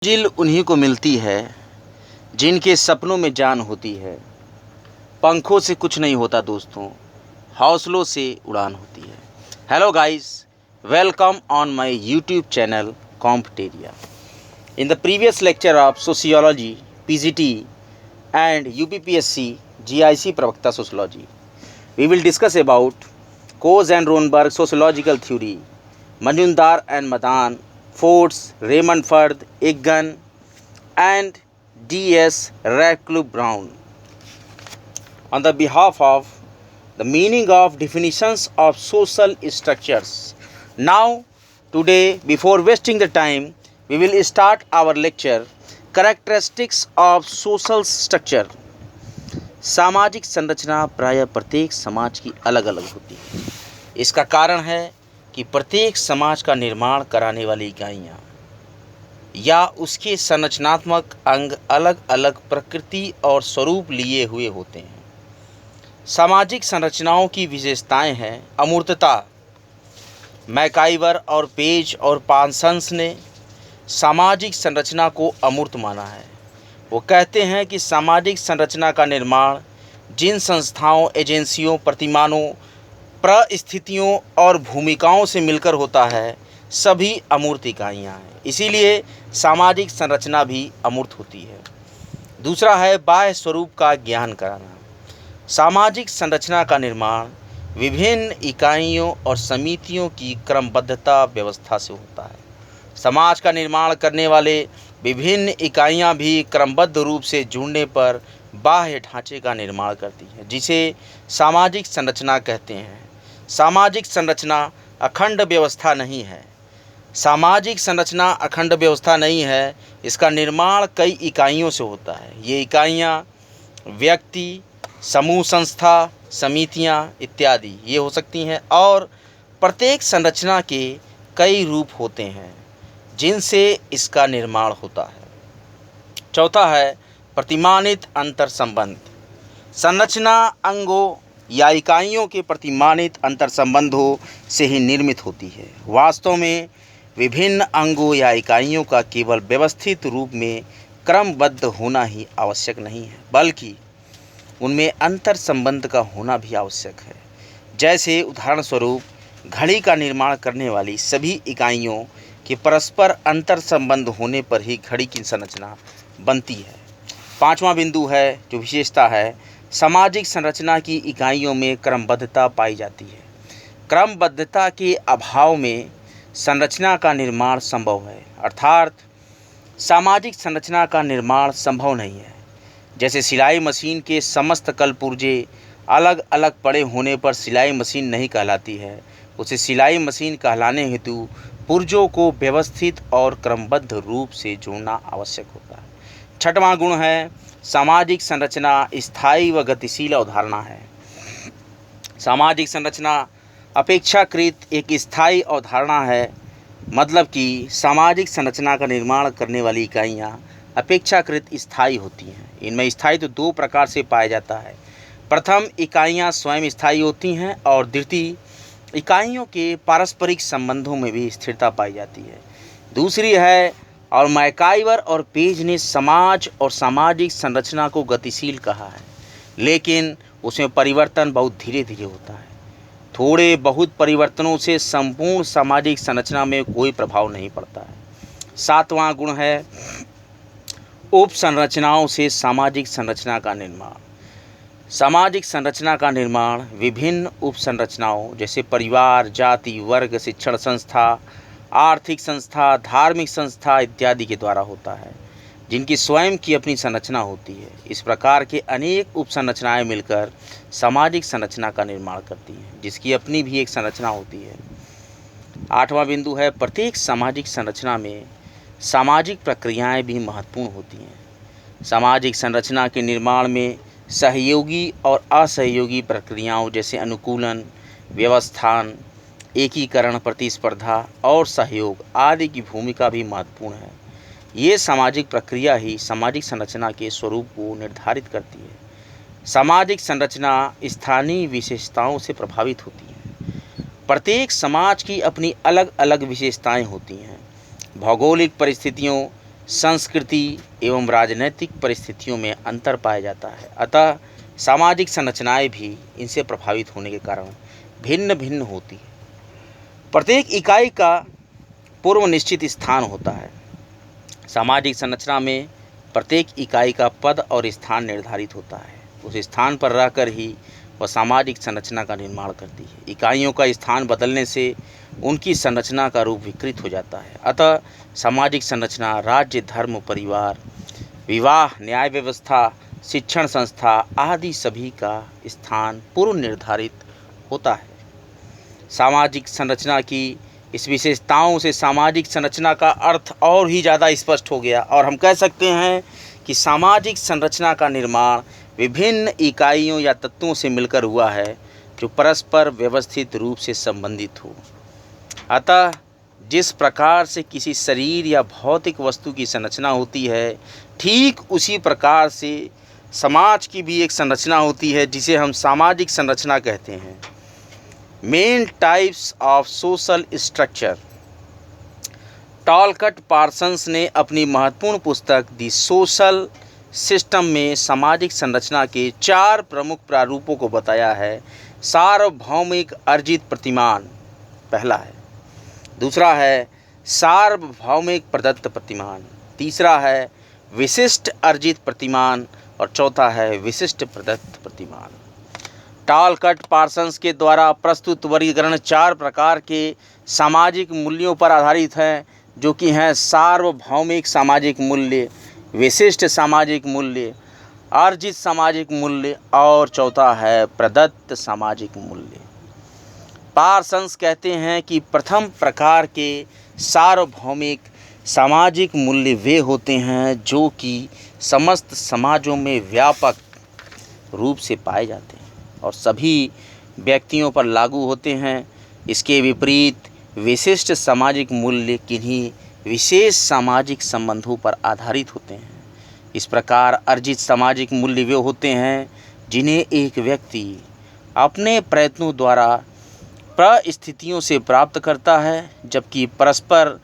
मंजिल उन्हीं को मिलती है जिनके सपनों में जान होती है। पंखों से कुछ नहीं होता दोस्तों, हौसलों से उड़ान होती है। Hello guys, welcome on my YouTube channel Competeria. In the previous lecture of sociology PGT and UPPSC GIC प्रवक्ता sociology, we will discuss about Coser and Rosenberg sociological theory, Majumdar and Madan, Forts, Raymond Egan, and D.S. Radcliffe Brown. On the behalf of the meaning of definitions of social structures. Now, today, before wasting the time, we will start our lecture, Characteristics of Social Structure. सामाजिक संरचना प्रायः प्रत्येक समाज की अलग अलग होती है। इसका कारण है कि प्रत्येक समाज का निर्माण कराने वाली इकाइयाँ या उसके संरचनात्मक अंग अलग अलग प्रकृति और स्वरूप लिए हुए होते हैं। सामाजिक संरचनाओं की विशेषताएं हैं अमूर्तता। मैकाइवर और पेज और पार्सन्स ने सामाजिक संरचना को अमूर्त माना है। वो कहते हैं कि सामाजिक संरचना का निर्माण जिन संस्थाओं, एजेंसियों, प्रतिमानों, परिस्थितियों और भूमिकाओं से मिलकर होता है, सभी अमूर्त इकाइयाँ हैं। इसीलिए सामाजिक संरचना भी अमूर्त होती है। दूसरा है बाह्य स्वरूप का ज्ञान कराना। सामाजिक संरचना का निर्माण विभिन्न इकाइयों और समितियों की क्रमबद्धता व्यवस्था से होता है। समाज का निर्माण करने वाले विभिन्न इकाइयाँ भी क्रमबद्ध रूप से जुड़ने पर बाह्य ढांचे का निर्माण करती हैं, जिसे सामाजिक संरचना कहते हैं। सामाजिक संरचना अखंड व्यवस्था नहीं है। सामाजिक संरचना अखंड व्यवस्था नहीं है। इसका निर्माण कई इकाइयों से होता है। ये इकाइयाँ व्यक्ति, समूह, संस्था, समितियाँ इत्यादि ये हो सकती हैं और प्रत्येक संरचना के कई रूप होते हैं जिनसे इसका निर्माण होता है। चौथा है प्रतिमानित अंतर संबंध। संरचना अंगों या इकाइयों के प्रतिमानित अंतर संबंधों से ही निर्मित होती है। वास्तव में विभिन्न अंगों या इकाइयों का केवल व्यवस्थित रूप में क्रमबद्ध होना ही आवश्यक नहीं है, बल्कि उनमें अंतर संबंध का होना भी आवश्यक है। जैसे उदाहरण स्वरूप घड़ी का निर्माण करने वाली सभी इकाइयों के परस्पर अंतर संबंध होने पर ही घड़ी की संरचना बनती है। पांचवा बिंदु है जो विशेषता है, सामाजिक संरचना की इकाइयों में क्रमबद्धता पाई जाती है। क्रमबद्धता के अभाव में संरचना का निर्माण संभव है, अर्थात सामाजिक संरचना का निर्माण संभव नहीं है। जैसे सिलाई मशीन के समस्त कलपुर्जे अलग अलग पड़े होने पर सिलाई मशीन नहीं कहलाती है। उसे सिलाई मशीन कहलाने हेतु पुर्जों को व्यवस्थित और क्रमबद्ध रूप से जोड़ना आवश्यक होता है। छठवां गुण है सामाजिक संरचना स्थायी व गतिशील अवधारणा है। सामाजिक संरचना अपेक्षाकृत एक स्थायी अवधारणा है, मतलब कि सामाजिक संरचना का निर्माण करने वाली इकाइयाँ अपेक्षाकृत स्थायी होती हैं। इनमें स्थायित्व तो दो प्रकार से पाया जाता है। प्रथम, इकाइयाँ स्वयं स्थायी होती हैं और द्वितीय, इकाइयों के पारस्परिक संबंधों में भी स्थिरता पाई जाती है। दूसरी है, और मैकाइवर और पेज ने समाज और सामाजिक संरचना को गतिशील कहा है, लेकिन उसमें परिवर्तन बहुत धीरे धीरे होता है। थोड़े बहुत परिवर्तनों से संपूर्ण सामाजिक संरचना में कोई प्रभाव नहीं पड़ता है। सातवां गुण है उपसंरचनाओं से सामाजिक संरचना का निर्माण। सामाजिक संरचना का निर्माण विभिन्न उपसंरचनाओं जैसे परिवार, जाति, वर्ग, शिक्षण संस्था, आर्थिक संस्था, धार्मिक संस्था इत्यादि के द्वारा होता है, जिनकी स्वयं की अपनी संरचना होती है। इस प्रकार के अनेक उपसंरचनाएं मिलकर सामाजिक संरचना का निर्माण करती हैं, जिसकी अपनी भी एक संरचना होती है। आठवां बिंदु है प्रत्येक सामाजिक संरचना में सामाजिक प्रक्रियाएं भी महत्वपूर्ण होती हैं। सामाजिक संरचना के निर्माण में सहयोगी और असहयोगी प्रक्रियाओं जैसे अनुकूलन, व्यवस्थान, एकीकरण, प्रतिस्पर्धा और सहयोग आदि की भूमिका भी महत्वपूर्ण है। ये सामाजिक प्रक्रिया ही सामाजिक संरचना के स्वरूप को निर्धारित करती है। सामाजिक संरचना स्थानीय विशेषताओं से प्रभावित होती है। प्रत्येक समाज की अपनी अलग अलग विशेषताएं होती हैं। भौगोलिक परिस्थितियों, संस्कृति एवं राजनीतिक परिस्थितियों में अंतर पाया जाता है। अतः सामाजिक संरचनाएं भी इनसे प्रभावित होने के कारण भिन्न भिन्न होती है। प्रत्येक इकाई का पूर्व निश्चित स्थान होता है। सामाजिक संरचना में प्रत्येक इकाई का पद और स्थान निर्धारित होता है। उस स्थान पर रहकर ही वह सामाजिक संरचना का निर्माण करती है। इकाइयों का स्थान बदलने से उनकी संरचना का रूप विकृत हो जाता है। अतः सामाजिक संरचना राज्य, धर्म, परिवार, विवाह, न्याय व्यवस्था, शिक्षण संस्था आदि सभी का स्थान पूर्व निर्धारित होता है। सामाजिक संरचना की इस विशेषताओं से सामाजिक संरचना का अर्थ और ही ज़्यादा स्पष्ट हो गया और हम कह सकते हैं कि सामाजिक संरचना का निर्माण विभिन्न इकाइयों या तत्वों से मिलकर हुआ है जो परस्पर व्यवस्थित रूप से संबंधित हो। अतः जिस प्रकार से किसी शरीर या भौतिक वस्तु की संरचना होती है, ठीक उसी प्रकार से समाज की भी एक संरचना होती है जिसे हम सामाजिक संरचना कहते हैं। Main types of social structure. Talcott Parsons ने अपनी महत्वपूर्ण पुस्तक द सोशल सिस्टम में सामाजिक संरचना के 4 प्रमुख प्रारूपों को बताया है। सार्वभौमिक अर्जित प्रतिमान पहला है, दूसरा है सार्वभौमिक प्रदत्त प्रतिमान, तीसरा है विशिष्ट अर्जित प्रतिमान और चौथा है विशिष्ट प्रदत्त प्रतिमान। टॉलकट पार्सन्स के द्वारा प्रस्तुत वर्गीकरण 4 प्रकार के सामाजिक मूल्यों पर आधारित हैं, जो कि हैं सार्वभौमिक सामाजिक मूल्य, विशिष्ट सामाजिक मूल्य, अर्जित सामाजिक मूल्य और चौथा है प्रदत्त सामाजिक मूल्य। पार्सन्स कहते हैं कि प्रथम प्रकार के सार्वभौमिक सामाजिक मूल्य वे होते हैं जो कि समस्त समाजों में व्यापक रूप से पाए जाते हैं और सभी व्यक्तियों पर लागू होते हैं। इसके विपरीत विशिष्ट सामाजिक मूल्य किन्हीं विशेष सामाजिक संबंधों पर आधारित होते हैं। इस प्रकार अर्जित सामाजिक मूल्य वे होते हैं जिन्हें एक व्यक्ति अपने प्रयत्नों द्वारा परिस्थितियों से प्राप्त करता है, जबकि परस्पर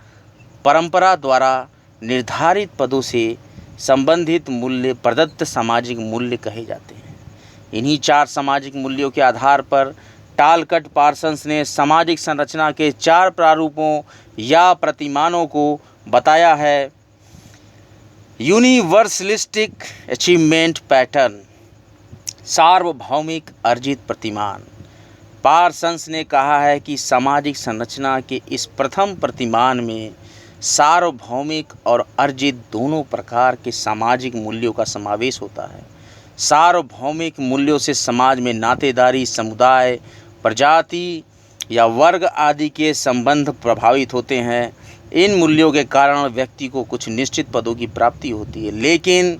परंपरा द्वारा निर्धारित पदों से संबंधित मूल्य प्रदत्त सामाजिक मूल्य कहे जाते हैं। इन्हीं 4 सामाजिक मूल्यों के आधार पर टॉलकट पार्सन्स ने सामाजिक संरचना के 4 प्रारूपों या प्रतिमानों को बताया है। यूनिवर्सलिस्टिक अचीवमेंट पैटर्न, सार्वभौमिक अर्जित प्रतिमान। पार्सन्स ने कहा है कि सामाजिक संरचना के इस प्रथम प्रतिमान में सार्वभौमिक और अर्जित दोनों प्रकार के सामाजिक मूल्यों का समावेश होता है। सार्वभौमिक मूल्यों से समाज में नातेदारी, समुदाय, प्रजाति या वर्ग आदि के संबंध प्रभावित होते हैं। इन मूल्यों के कारण व्यक्ति को कुछ निश्चित पदों की प्राप्ति होती है, लेकिन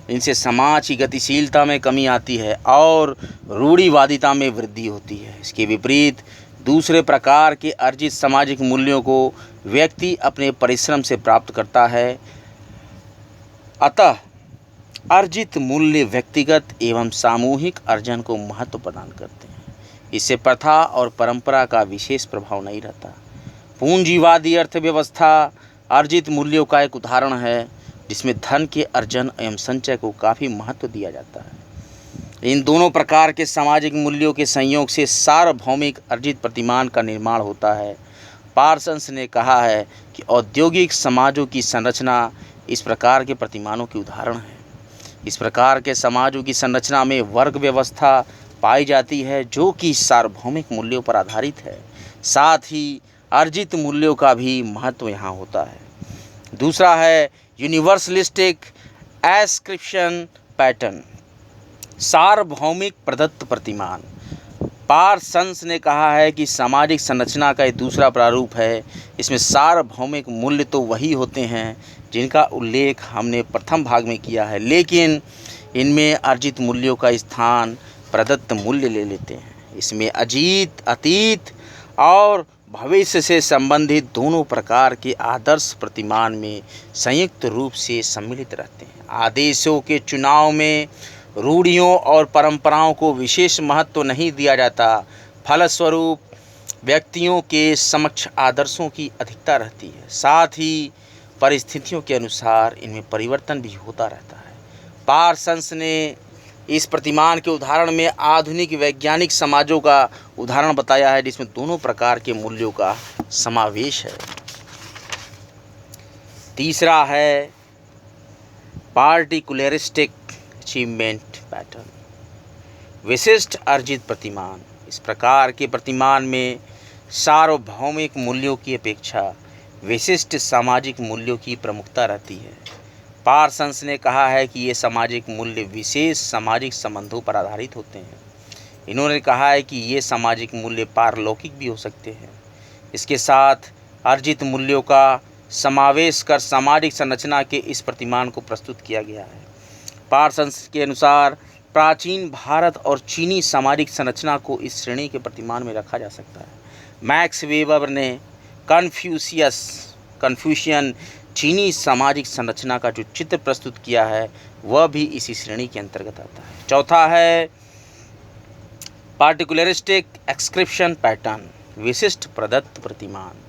इनसे समाज की गतिशीलता में कमी आती है और रूढ़िवादिता में वृद्धि होती है। इसके विपरीत दूसरे प्रकार के अर्जित सामाजिक मूल्यों को व्यक्ति अपने परिश्रम से प्राप्त करता है। अतः अर्जित मूल्य व्यक्तिगत एवं सामूहिक अर्जन को महत्व प्रदान करते हैं। इससे प्रथा और परंपरा का विशेष प्रभाव नहीं रहता। पूंजीवादी अर्थव्यवस्था अर्जित मूल्यों का एक उदाहरण है, जिसमें धन के अर्जन एवं संचय को काफ़ी महत्व दिया जाता है। इन दोनों प्रकार के सामाजिक मूल्यों के संयोग से सार्वभौमिक अर्जित प्रतिमान का निर्माण होता है। पार्सन्स ने कहा है कि औद्योगिक समाजों की संरचना इस प्रकार के प्रतिमानों की उदाहरण है। इस प्रकार के समाजों की संरचना में वर्ग व्यवस्था पाई जाती है जो कि सार्वभौमिक मूल्यों पर आधारित है। साथ ही अर्जित मूल्यों का भी महत्व यहाँ होता है। दूसरा है यूनिवर्सलिस्टिक एस्क्रिप्शन पैटर्न, सार्वभौमिक प्रदत्त प्रतिमान। पार्सन्स ने कहा है कि सामाजिक संरचना का एक दूसरा प्रारूप है। इसमें सार्वभौमिक मूल्य तो वही होते हैं जिनका उल्लेख हमने प्रथम भाग में किया है, लेकिन इनमें अर्जित मूल्यों का स्थान प्रदत्त मूल्य ले लेते हैं। इसमें अतीत और भविष्य से संबंधित दोनों प्रकार के आदर्श प्रतिमान में संयुक्त रूप से सम्मिलित रहते हैं। आदेशों के चुनाव में रूढ़ियों और परंपराओं को विशेष महत्व नहीं दिया जाता। फलस्वरूप व्यक्तियों के समक्ष आदर्शों की अधिकता रहती है। साथ ही परिस्थितियों के अनुसार इनमें परिवर्तन भी होता रहता है। पार्सन्स ने इस प्रतिमान के उदाहरण में आधुनिक वैज्ञानिक समाजों का उदाहरण बताया है, जिसमें दोनों प्रकार के मूल्यों का समावेश है। तीसरा है पार्टिकुलरिस्टिक अचीवमेंट पैटर्न, विशिष्ट अर्जित प्रतिमान। इस प्रकार के प्रतिमान में सार्वभौमिक मूल्यों की अपेक्षा विशिष्ट सामाजिक मूल्यों की प्रमुखता रहती है। पार्सन्स ने कहा है कि ये सामाजिक मूल्य विशेष सामाजिक संबंधों पर आधारित होते हैं। इन्होंने कहा है कि ये सामाजिक मूल्य पारलौकिक भी हो सकते हैं। इसके साथ अर्जित मूल्यों का समावेश कर सामाजिक संरचना के इस प्रतिमान को प्रस्तुत किया गया है। पार्सन्स के अनुसार प्राचीन भारत और चीनी सामाजिक संरचना को इस श्रेणी के प्रतिमान में रखा जा सकता है। मैक्स वेबर ने कन्फ्यूशियन चीनी सामाजिक संरचना का जो चित्र प्रस्तुत किया है वह भी इसी श्रेणी के अंतर्गत आता है। चौथा है पार्टिकुलरिस्टिक एक्सक्रिप्शन पैटर्न, विशिष्ट प्रदत्त प्रतिमान।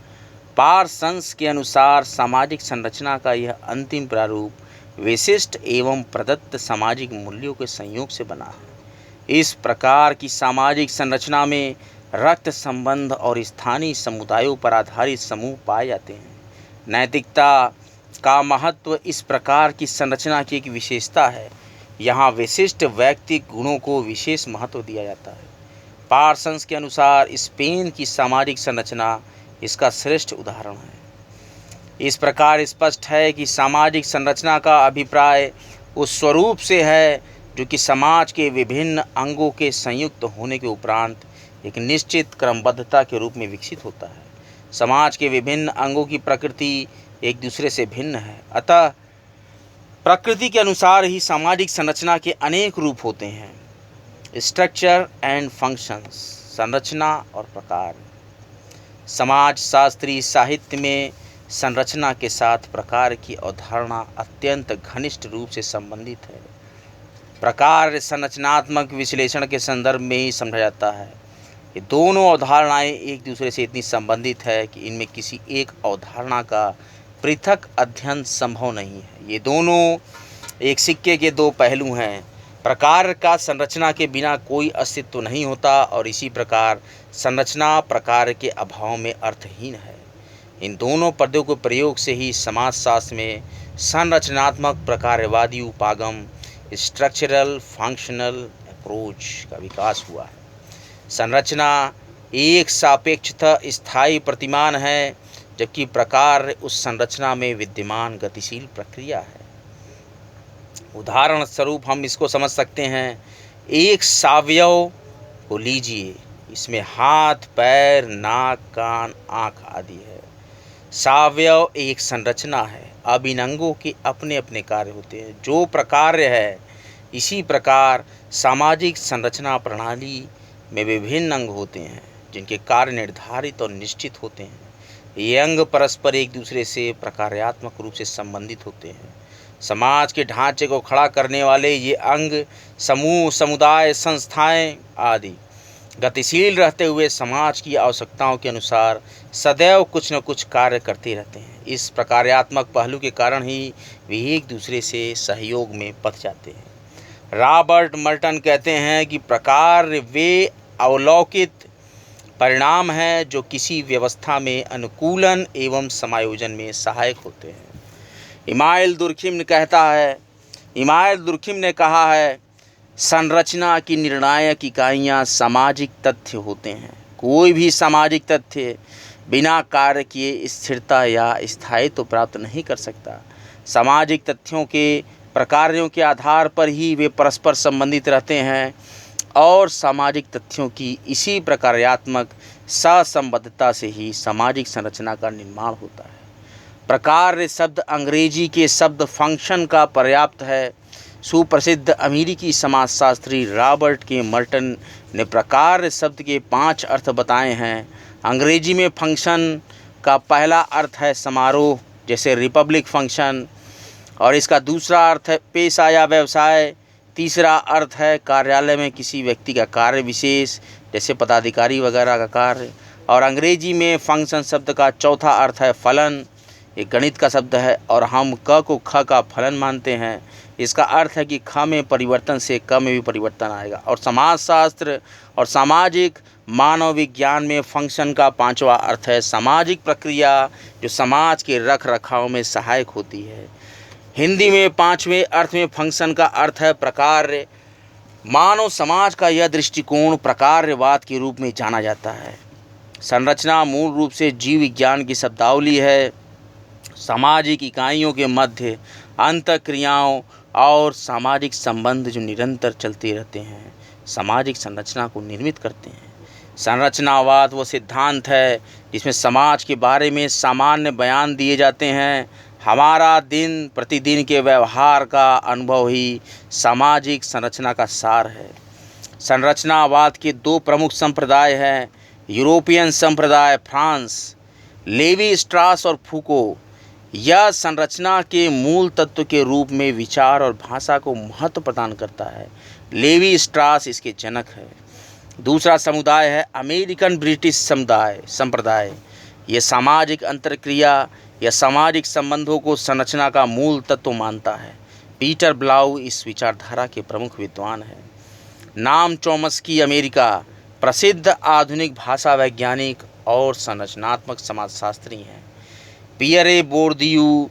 पार्सन्स के अनुसार सामाजिक संरचना का यह अंतिम प्रारूप विशिष्ट एवं प्रदत्त सामाजिक मूल्यों के संयोग से बना है। इस प्रकार की सामाजिक संरचना में रक्त संबंध और स्थानीय समुदायों पर आधारित समूह पाए जाते हैं। नैतिकता का महत्व इस प्रकार की संरचना की एक विशेषता है। यहाँ विशिष्ट व्यक्तिगत गुणों को विशेष महत्व दिया जाता है। पार्सन्स के अनुसार स्पेन की सामाजिक संरचना इसका श्रेष्ठ उदाहरण है। इस प्रकार स्पष्ट है कि सामाजिक संरचना का अभिप्राय उस स्वरूप से है जो कि समाज के विभिन्न अंगों के संयुक्त होने के उपरांत एक निश्चित क्रमबद्धता के रूप में विकसित होता है। समाज के विभिन्न अंगों की प्रकृति एक दूसरे से भिन्न है, अतः प्रकृति के अनुसार ही सामाजिक संरचना के अनेक रूप होते हैं। स्ट्रक्चर एंड फंक्शंस, संरचना और प्रकार। समाज शास्त्रीय साहित्य में संरचना के साथ प्रकार की अवधारणा अत्यंत घनिष्ठ रूप से संबंधित है। प्रकार संरचनात्मक विश्लेषण के संदर्भ में ही समझा जाता है। ये दोनों अवधारणाएं एक दूसरे से इतनी संबंधित है कि इनमें किसी एक अवधारणा का पृथक अध्ययन संभव नहीं है। ये दोनों एक सिक्के के दो पहलू हैं। प्रकार का संरचना के बिना कोई अस्तित्व नहीं होता और इसी प्रकार संरचना प्रकार के अभाव में अर्थहीन है। इन दोनों पदों के प्रयोग से ही समाजशास्त्र में संरचनात्मक प्रकारवादी उपागम स्ट्रक्चरल फंक्शनल अप्रोच का विकास हुआ है। संरचना एक सापेक्षतः स्थायी प्रतिमान है, जबकि प्रकार उस संरचना में विद्यमान गतिशील प्रक्रिया है। उदाहरण स्वरूप हम इसको समझ सकते हैं, एक सावयव को लीजिए, इसमें हाथ, पैर, नाक, कान, आँख आदि है। सावयव एक संरचना है। अब इन अंगों के अपने अपने कार्य होते हैं। जो प्रकार्य है, इसी प्रकार सामाजिक संरचना प्रणाली में विभिन्न अंग होते हैं जिनके कार्य निर्धारित और निश्चित होते हैं। ये अंग परस्पर एक दूसरे से प्रकार्यात्मक रूप से संबंधित होते हैं। समाज के ढांचे को खड़ा करने वाले ये अंग समूह, समुदाय, संस्थाएं आदि गतिशील रहते हुए समाज की आवश्यकताओं के अनुसार सदैव कुछ न कुछ कार्य करते रहते हैं। इस प्रकार्यात्मक पहलू के कारण ही वे एक दूसरे से सहयोग में बंध जाते हैं। रॉबर्ट मर्टन कहते हैं कि प्रकार वे अवलोकित परिणाम हैं जो किसी व्यवस्था में अनुकूलन एवं समायोजन में सहायक होते हैं। इमाइल दुर्खिम ने कहा है, संरचना की निर्णायक इकाइयाँ सामाजिक तथ्य होते हैं। कोई भी सामाजिक तथ्य बिना कार्य किए स्थिरता या स्थायित्व प्राप्त नहीं कर सकता। सामाजिक तथ्यों के प्रकारों के आधार पर ही वे परस्पर संबंधित रहते हैं और सामाजिक तथ्यों की इसी प्रकार्यात्मक सहसंबद्धता से ही सामाजिक संरचना का निर्माण होता है। प्रकार शब्द अंग्रेजी के शब्द फंक्शन का पर्याप्त है। सुप्रसिद्ध अमेरिकी समाजशास्त्री रॉबर्ट के मर्टन ने प्रकार शब्द के 5 अर्थ बताए हैं। अंग्रेजी में फंक्शन का पहला अर्थ है समारोह, जैसे रिपब्लिक फंक्शन, और इसका दूसरा अर्थ है पेशा या व्यवसाय। तीसरा अर्थ है कार्यालय में किसी व्यक्ति का कार्य विशेष, जैसे पदाधिकारी वगैरह का कार्य। और अंग्रेजी में फंक्शन शब्द का चौथा अर्थ है फलन। ये गणित का शब्द है और हम क को ख का फलन मानते हैं। इसका अर्थ है कि ख में परिवर्तन से क में भी परिवर्तन आएगा। और समाजशास्त्र और सामाजिक मानव विज्ञान में फंक्शन का पांचवा अर्थ है सामाजिक प्रक्रिया जो समाज के रख रखाव में सहायक होती है। हिंदी में पांचवें अर्थ में फंक्शन का अर्थ है प्रकार्य। मानव समाज का यह दृष्टिकोण प्रकार्यवाद के रूप में जाना जाता है। संरचना मूल रूप से जीव विज्ञान की शब्दावली है। सामाजिक इकाइयों के मध्य अंतःक्रियाओं और सामाजिक संबंध जो निरंतर चलते रहते हैं सामाजिक संरचना को निर्मित करते हैं। संरचनावाद वो सिद्धांत है जिसमें समाज के बारे में सामान्य बयान दिए जाते हैं। हमारा दिन प्रतिदिन के व्यवहार का अनुभव ही सामाजिक संरचना का सार है। संरचनावाद के दो प्रमुख संप्रदाय हैं, यूरोपियन संप्रदाय फ्रांस, लेवी स्ट्रास और फूको। यह संरचना के मूल तत्व के रूप में विचार और भाषा को महत्व प्रदान करता है। लेवी स्ट्रास इसके जनक है। दूसरा समुदाय है अमेरिकन ब्रिटिश संप्रदाय। यह सामाजिक अंतर्क्रिया या सामाजिक संबंधों को संरचना का मूल तत्व मानता है। पीटर ब्लाउ इस विचारधारा के प्रमुख विद्वान हैं। नाम चॉम्स्की अमेरिका प्रसिद्ध आधुनिक भाषा वैज्ञानिक और संरचनात्मक समाजशास्त्री हैं। पियरे बोर्दियू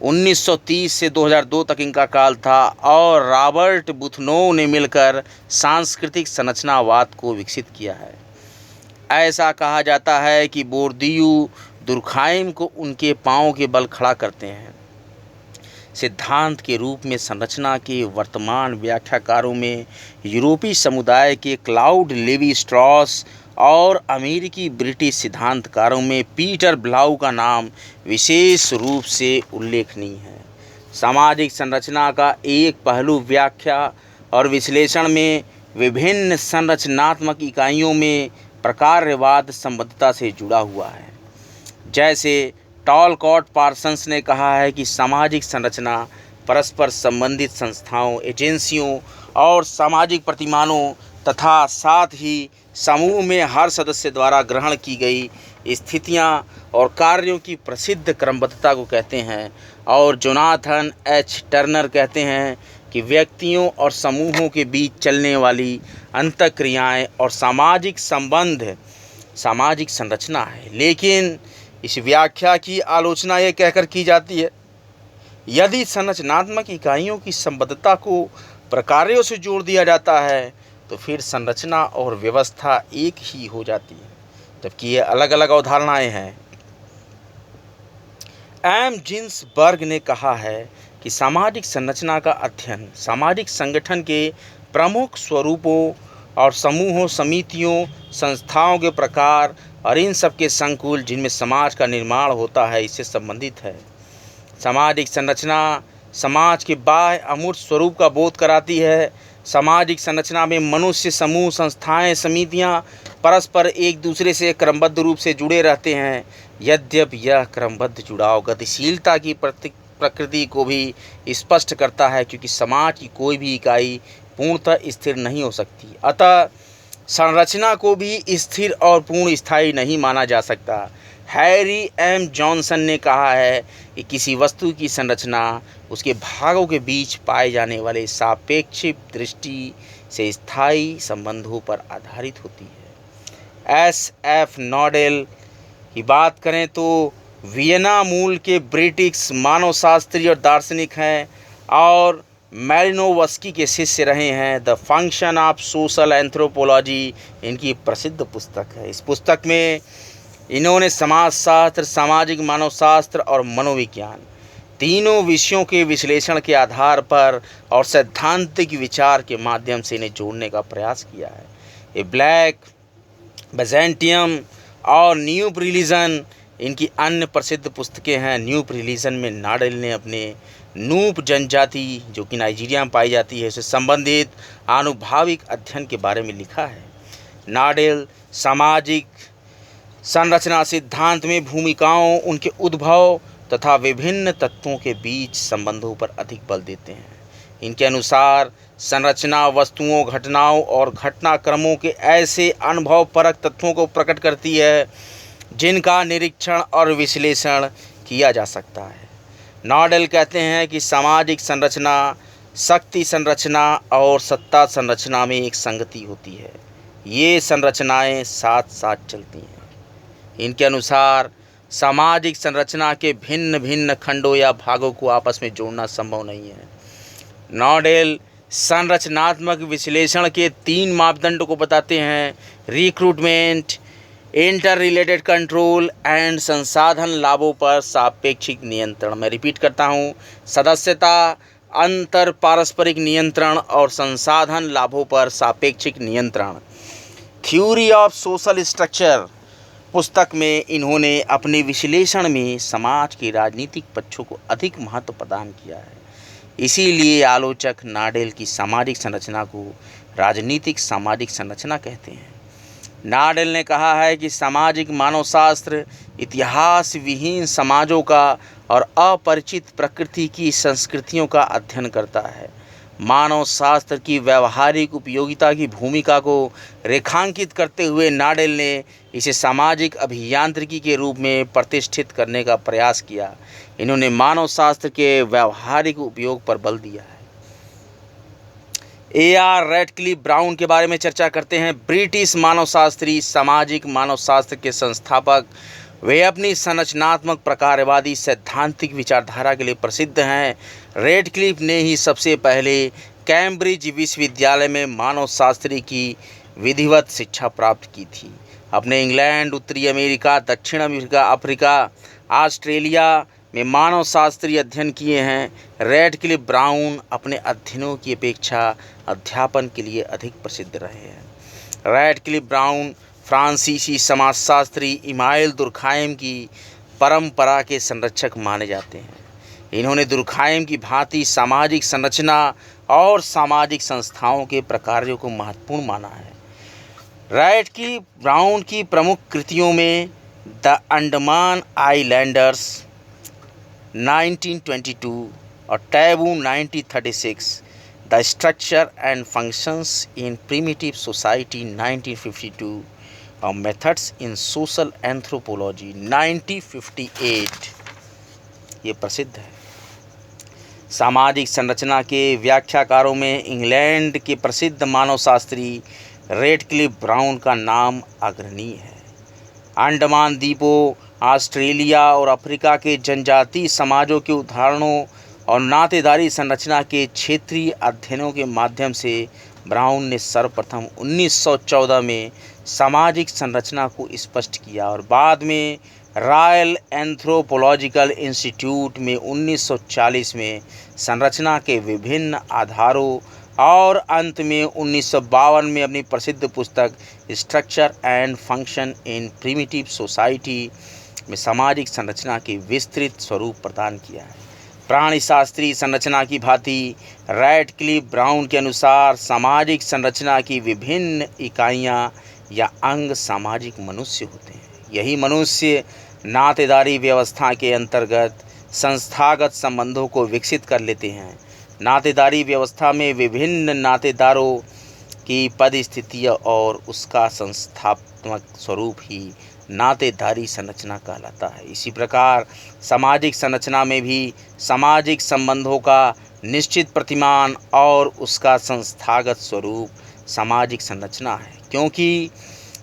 1930 से 2002 तक इनका काल था और रॉबर्ट बुथनोव ने मिलकर सांस्कृतिक संरचनावाद को विकसित किया है। ऐसा कहा जाता है कि बोर्दियू दुर्खाइम को उनके पांव के बल खड़ा करते हैं। सिद्धांत के रूप में संरचना के वर्तमान व्याख्याकारों में यूरोपीय समुदाय के क्लाउड लेवी स्ट्रॉस और अमेरिकी ब्रिटिश सिद्धांतकारों में पीटर ब्लाउ का नाम विशेष रूप से उल्लेखनीय है। सामाजिक संरचना का एक पहलू व्याख्या और विश्लेषण में विभिन्न संरचनात्मक इकाइयों में प्रकार्यवाद संबद्धता से जुड़ा हुआ है। जैसे टॉलकॉट पार्सन्स ने कहा है कि सामाजिक संरचना परस्पर संबंधित संस्थाओं, एजेंसियों और सामाजिक प्रतिमानों तथा साथ ही समूह में हर सदस्य द्वारा ग्रहण की गई स्थितियां और कार्यों की प्रसिद्ध क्रमबद्धता को कहते हैं। और जोनाथन एच टर्नर कहते हैं कि व्यक्तियों और समूहों के बीच चलने वाली अंतःक्रियाएं और सामाजिक संबंध सामाजिक संरचना है। लेकिन इस व्याख्या की आलोचना ये कहकर की जाती है, यदि संरचनात्मक इकाइयों की संबद्धता को प्रकार्यों से जोड़ दिया जाता है तो फिर संरचना और व्यवस्था एक ही हो जाती है, जबकि ये अलग अलग अवधारणाएं हैं। एम जिन्सबर्ग ने कहा है कि सामाजिक संरचना का अध्ययन सामाजिक संगठन के प्रमुख स्वरूपों और समूहों, समितियों, संस्थाओं के प्रकार और इन सब के संकुल जिनमें समाज का निर्माण होता है इससे संबंधित है। सामाजिक संरचना समाज के बाह्य अमूर्त स्वरूप का बोध कराती है। सामाजिक संरचना में मनुष्य, समूह, संस्थाएं, समितियां परस्पर एक दूसरे से क्रमबद्ध रूप से जुड़े रहते हैं। यद्यपि यह क्रमबद्ध जुड़ाव गतिशीलता की प्रकृति को भी स्पष्ट करता है, क्योंकि समाज की कोई भी इकाई पूर्णतः स्थिर नहीं हो सकती। अतः संरचना को भी स्थिर और पूर्ण स्थायी नहीं माना जा सकता। हैरी एम जॉनसन ने कहा है कि किसी वस्तु की संरचना उसके भागों के बीच पाए जाने वाले सापेक्षिक दृष्टि से स्थायी संबंधों पर आधारित होती है। एस.एफ. नॉडेल की बात करें तो वियना मूल के ब्रिटिश मानवशास्त्री और दार्शनिक हैं और मैलिनोवस्की के शिष्य रहे हैं। The function of social anthropology इनकी प्रसिद्ध पुस्तक है। इस पुस्तक में इन्होंने समाजशास्त्र, सामाजिक मानवशास्त्र और मनोविज्ञान तीनों विषयों के विश्लेषण के आधार पर और सैद्धांतिक विचार के माध्यम से इन्हें जोड़ने का प्रयास किया है। ये ब्लैक, बेजेंटियम और न्यू रिलीजन इनकी अन्य प्रसिद्ध पुस्तकें हैं। न्यू रिलीजन में नाडेल ने अपने नूप जनजाति जो कि नाइजीरिया में पाई जाती है उससे संबंधित आनुभाविक अध्ययन के बारे में लिखा है। नाडेल सामाजिक संरचना सिद्धांत में भूमिकाओं, उनके उद्भव तथा विभिन्न तत्वों के बीच संबंधों पर अधिक बल देते हैं। इनके अनुसार संरचना वस्तुओं, घटनाओं और घटनाक्रमों के ऐसे अनुभवपरक तत्वों को प्रकट करती है जिनका निरीक्षण और विश्लेषण किया जा सकता है। नॉडेल कहते हैं कि सामाजिक संरचना शक्ति संरचना और सत्ता संरचना में एक संगति होती है। ये संरचनाएं साथ साथ चलती हैं। इनके अनुसार सामाजिक संरचना के भिन्न भिन्न खंडों या भागों को आपस में जोड़ना संभव नहीं है। नॉडेल संरचनात्मक विश्लेषण के 3 मापदंड को बताते हैं: recruitment, inter related control and संसाधन लाभों पर सापेक्षिक नियंत्रण। मैं रिपीट करता हूँ: सदस्यता, अंतर पारस्परिक नियंत्रण और संसाधन लाभों पर सापेक्षिक नियंत्रण। थ्योरी ऑफ सोशल स्ट्रक्चर पुस्तक में इन्होंने अपने विश्लेषण में समाज के राजनीतिक पक्षों को अधिक महत्व प्रदान किया है। इसीलिए आलोचक नॉडेल की सामाजिक संरचना को राजनीतिक सामाजिक संरचना कहते हैं। नॉडेल ने कहा है कि सामाजिक मानवशास्त्र इतिहास विहीन समाजों का और अपरिचित प्रकृति की संस्कृतियों का अध्ययन करता है। मानव शास्त्र की व्यावहारिक उपयोगिता की भूमिका को रेखांकित करते हुए नॉडेल ने इसे सामाजिक अभियांत्रिकी के रूप में प्रतिष्ठित करने का प्रयास किया। इन्होंने मानव शास्त्र के व्यावहारिक उपयोग पर बल दिया है। A.R. रैडक्लिफ ब्राउन के बारे में चर्चा करते हैं। ब्रिटिश मानवशास्त्री, सामाजिक मानवशास्त्र के संस्थापक। वे अपनी संरचनात्मक प्रकारवादी सैद्धांतिक विचारधारा के लिए प्रसिद्ध हैं। रैडक्लिफ ने ही सबसे पहले कैम्ब्रिज विश्वविद्यालय में मानवशास्त्री की विधिवत शिक्षा प्राप्त की थी। अपने इंग्लैंड, उत्तरी अमेरिका, दक्षिण अमेरिका, अफ्रीका, ऑस्ट्रेलिया में मानवशास्त्री अध्ययन किए हैं। रैडक्लिफ ब्राउन अपने अध्ययनों की अपेक्षा अध्यापन के लिए अधिक प्रसिद्ध रहे हैं। रैडक्लिफ ब्राउन फ्रांसीसी समाजशास्त्री इमाइल दुर्खाइम की परंपरा के संरक्षक माने जाते हैं। इन्होंने दुर्खाइम की भांति सामाजिक संरचना और सामाजिक संस्थाओं के प्रकारों को महत्वपूर्ण माना है। रैडक्लिफ ब्राउन की प्रमुख कृतियों में द अंडमान आइलैंडर्स 1922 और taboo 1936, the structure and functions in primitive society 1952 और मेथड्स इन सोशल एंथ्रोपोलॉजी 1958 ये प्रसिद्ध है। सामाजिक संरचना के व्याख्याकारों में इंग्लैंड के प्रसिद्ध मानवशास्त्री रैडक्लिफ ब्राउन का नाम अग्रणी है। अंडमान द्वीपों, ऑस्ट्रेलिया और अफ्रीका के जनजातीय समाजों के उदाहरणों और नातेदारी संरचना के क्षेत्रीय अध्ययनों के माध्यम से ब्राउन ने सर्वप्रथम 1914 में सामाजिक संरचना को स्पष्ट किया और बाद में रॉयल एंथ्रोपोलॉजिकल इंस्टीट्यूट में 1940 में संरचना के विभिन्न आधारों और अंत में 1952 में अपनी प्रसिद्ध पुस्तक structure and function in primitive society में सामाजिक संरचना के विस्तृत स्वरूप प्रदान किया है। प्राणीशास्त्रीय संरचना की भांति रैडक्लिफ ब्राउन के अनुसार सामाजिक संरचना की विभिन्न इकाइयां या अंग सामाजिक मनुष्य होते हैं। यही मनुष्य नातेदारी व्यवस्था के अंतर्गत संस्थागत संबंधों को विकसित कर लेते हैं। नातेदारी व्यवस्था में विभिन्न नातेदारों की पदस्थिति और उसका संस्थात्मक स्वरूप ही नातेदारी संरचना कहलाता है। इसी प्रकार सामाजिक संरचना में भी सामाजिक संबंधों का निश्चित प्रतिमान और उसका संस्थागत स्वरूप सामाजिक संरचना है। क्योंकि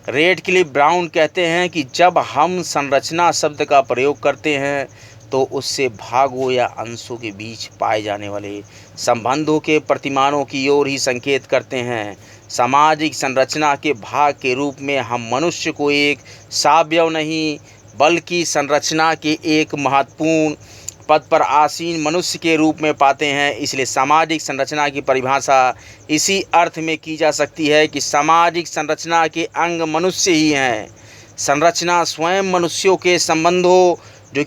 रैडक्लिफ ब्राउन कहते हैं कि जब हम संरचना शब्द का प्रयोग करते हैं तो उससे भागों या अंशों के बीच पाए जाने वाले संबंधों के प्रतिमानों की ओर ही संकेत करते हैं। सामाजिक संरचना के भाग के रूप में हम मनुष्य को एक सावयव नहीं बल्कि संरचना के एक महत्वपूर्ण पद पर आसीन मनुष्य के रूप में पाते हैं। इसलिए सामाजिक संरचना की परिभाषा इसी अर्थ में की जा सकती है कि सामाजिक संरचना के अंग मनुष्य ही हैं। संरचना स्वयं मनुष्यों के संबंधों जो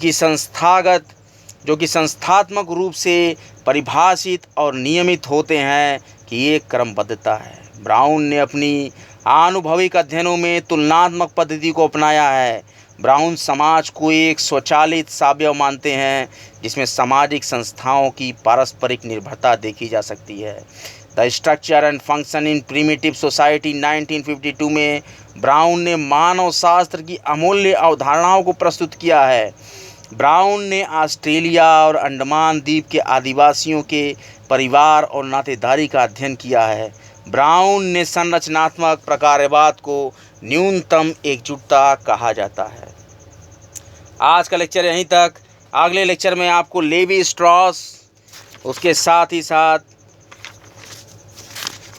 कि संस्थात्मक रूप से परिभाषित और नियमित होते हैं कि एक क्रमबद्धता है। ब्राउन ने अपनी आनुभविक अध्ययनों में तुलनात्मक पद्धति को अपनाया है। ब्राउन समाज को एक स्वचालित सावयव मानते हैं जिसमें सामाजिक संस्थाओं की पारस्परिक निर्भरता देखी जा सकती है। The structure and function in primitive society 1952 में ब्राउन ने मानव शास्त्र की अमूल्य अवधारणाओं को प्रस्तुत किया है। ब्राउन ने ऑस्ट्रेलिया और अंडमान द्वीप के आदिवासियों के परिवार और नातेदारी का अध्ययन किया है। ब्राउन ने संरचनात्मक प्रकारवाद को न्यूनतम एकजुटता कहा जाता है। आज का लेक्चर यहीं तक। अगले लेक्चर में आपको लेवी स्ट्रॉस, उसके साथ ही साथ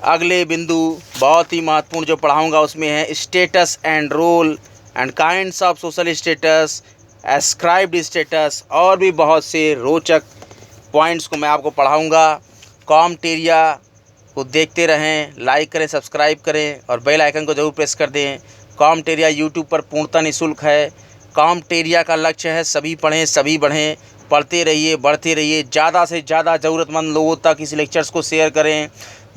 अगले बिंदु बहुत ही महत्वपूर्ण जो पढ़ाऊंगा उसमें है status and role and kinds of social status, ascribed status, और भी बहुत से रोचक पॉइंट्स को मैं आपको पढ़ाऊंगा। कॉमटेरिया को देखते रहें, लाइक करें, सब्सक्राइब करें और बेल आइकन को ज़रूर प्रेस कर दें। कॉमटेरिया यूट्यूब पर पूर्णतः निःशुल्क है। कॉमटेरिया का लक्ष्य है सभी पढ़ें, सभी बढ़ें। पढ़ते रहिए, बढ़ते रहिए, ज़्यादा से ज़्यादा ज़रूरतमंद लोगों तक इस लेक्चर्स को शेयर करें।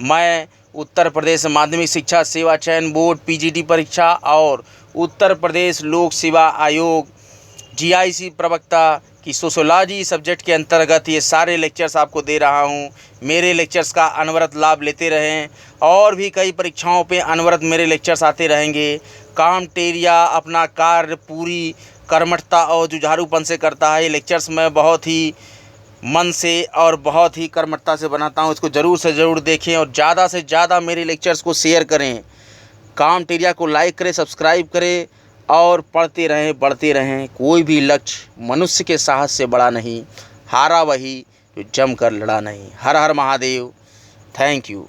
मैं उत्तर प्रदेश माध्यमिक शिक्षा सेवा चयन बोर्ड पीजीटी परीक्षा और उत्तर प्रदेश लोक सेवा आयोग जीआईसी प्रवक्ता की सोशोलॉजी सब्जेक्ट के अंतर्गत ये सारे लेक्चर्स आपको दे रहा हूँ। मेरे लेक्चर्स का अनवरत लाभ लेते रहें। और भी कई परीक्षाओं पे अनवरत मेरे लेक्चर्स आते रहेंगे। कॉमटेरिया अपना कार्य पूरी कर्मठता और जुझारूपन से करता है। ये लेक्चर्स मैं बहुत ही मन से और बहुत ही कर्मठता से बनाता हूँ। इसको ज़रूर से ज़रूर देखें और ज़्यादा से ज़्यादा मेरे लेक्चर्स को शेयर करें। कॉमटेरिया को लाइक करें, सब्सक्राइब करें और पढ़ते रहें, बढ़ते रहें। कोई भी लक्ष्य मनुष्य के साहस से बड़ा नहीं, हारा वही जो जम कर लड़ा नहीं। हर हर महादेव। Thank you.